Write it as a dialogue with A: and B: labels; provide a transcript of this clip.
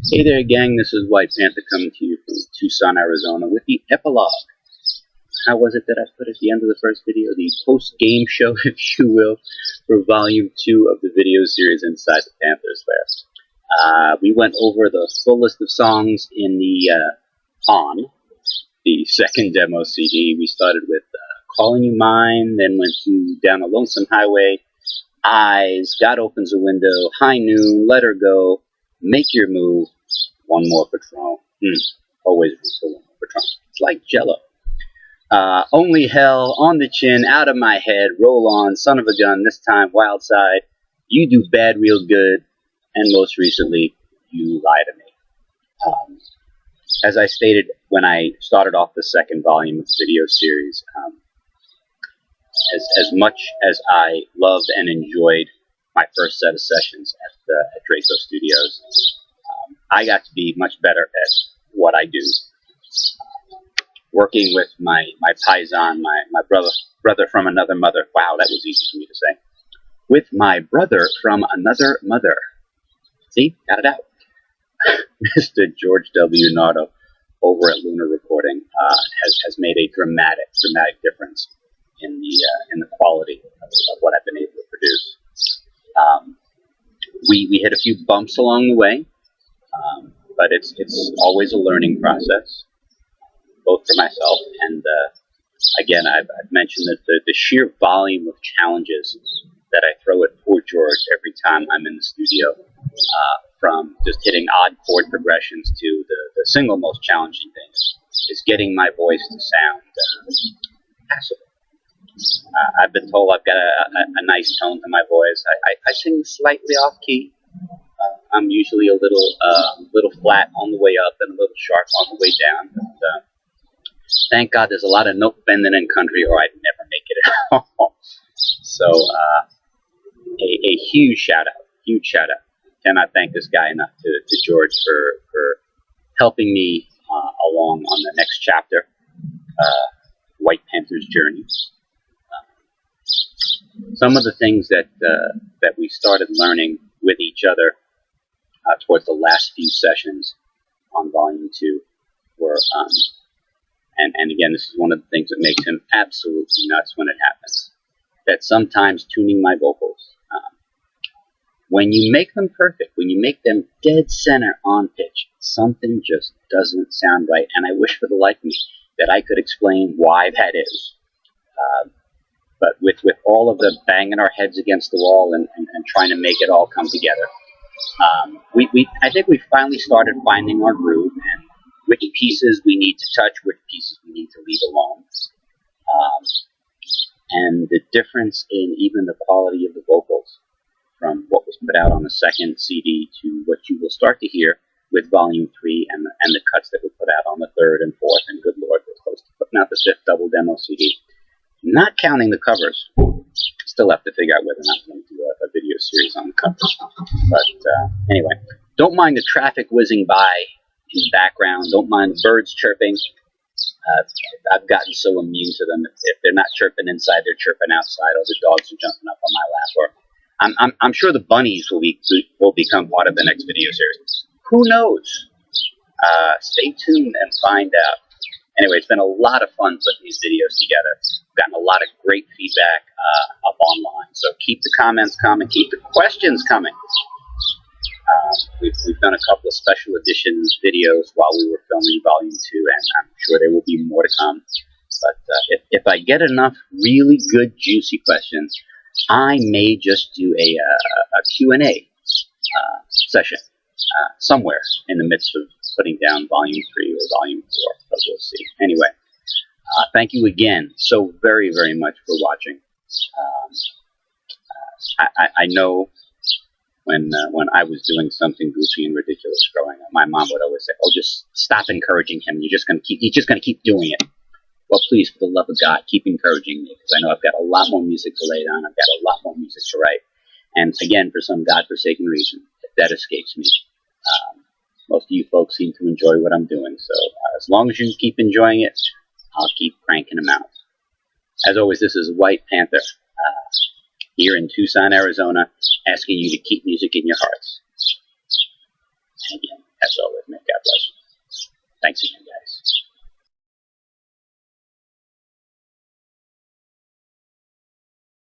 A: Hey there, gang. This is White Panther coming to you from Tucson, Arizona with the Epilogue. How was it that I put at the end of the first video? The post-game show, if you will, for Volume 2 of the video series Inside the Panther's Lair. We went over the full list of songs in the second demo CD. We started with Calling You Mine, then went to Down a Lonesome Highway, Eyes, God Opens a Window, High Noon, Let Her Go, Make Your Move, One More Patron. Always room for one more Patron. It's like Jello. Only Hell, On the Chin, Out of My Head, Roll On, Son of a Gun, This Time, Wild Side, You Do Bad Real Good, and most recently, You Lie to Me. As I stated when I started off the second volume of the video series, as much as I loved and enjoyed my first set of sessions at Draco Studios, I got to be much better at what I do. Working with my paisan, my brother from another mother. Wow, that was easy for me to say. With my brother from another mother. See, got it out. Mr. George W. Nardo over at Lunar Recording has made a dramatic difference in the quality of what I've been able to produce. We hit a few bumps along the way, but it's always a learning process, both for myself and again, I've mentioned that the sheer volume of challenges that I throw at poor George every time I'm in the studio, from just hitting odd chord progressions to the single most challenging thing is getting my voice to sound passable. I've been told I've got a nice tone to my voice. I sing slightly off key. I'm usually a little flat on the way up and a little sharp on the way down. But thank God there's a lot of note bending in country, or I'd never make it at all. So a huge shout out. Cannot thank this guy enough to George for helping me along on the next chapter, White Panther's journey. Some of the things that we started learning with each other towards the last few sessions on Volume 2 were, and again, this is one of the things that makes him absolutely nuts when it happens, that sometimes tuning my vocals, when you make them perfect, when you make them dead center on pitch, something just doesn't sound right, and I wish for the life of me that I could explain why that is. But with all of the banging our heads against the wall and trying to make it all come together, I think we finally started finding our groove and which pieces we need to touch, which pieces we need to leave alone. And the difference in even the quality of the vocals from what was put out on the second CD to what you will start to hear with Volume 3 and the cuts that were put out on the third and fourth, and good Lord, we're close to putting out the fifth double demo CD. Not counting the covers. Still have to figure out whether or not I'm going to do a video series on the covers. But anyway, don't mind the traffic whizzing by in the background. Don't mind the birds chirping. I've gotten so immune to them. If they're not chirping inside, they're chirping outside, or the dogs are jumping up on my lap. Or I'm sure the bunnies will become part of the next video series. Who knows? Stay tuned and find out. Anyway, it's been a lot of fun putting these videos together. Gotten a lot of great feedback up online. So keep the comments coming. Keep the questions coming. We've done a couple of special editions videos while we were filming Volume 2, and I'm sure there will be more to come. But if I get enough really good, juicy questions, I may just do a Q&A session somewhere in the midst of putting down Volume 3 or Volume 4, but we'll see. Anyway, thank you again so very, very much for watching. I know when I was doing something goofy and ridiculous growing up, my mom would always say, "Oh, just stop encouraging him. You're just going to keep doing it." Well, please, for the love of God, keep encouraging me, because I know I've got a lot more music to lay down. I've got a lot more music to write. And again, for some godforsaken reason, that escapes me. Most of you folks seem to enjoy what I'm doing, so as long as you keep enjoying it, I'll keep cranking them out. As always, this is White Panther here in Tucson, Arizona, asking you to keep music in your hearts. And again, As always, may God bless you. Thanks again.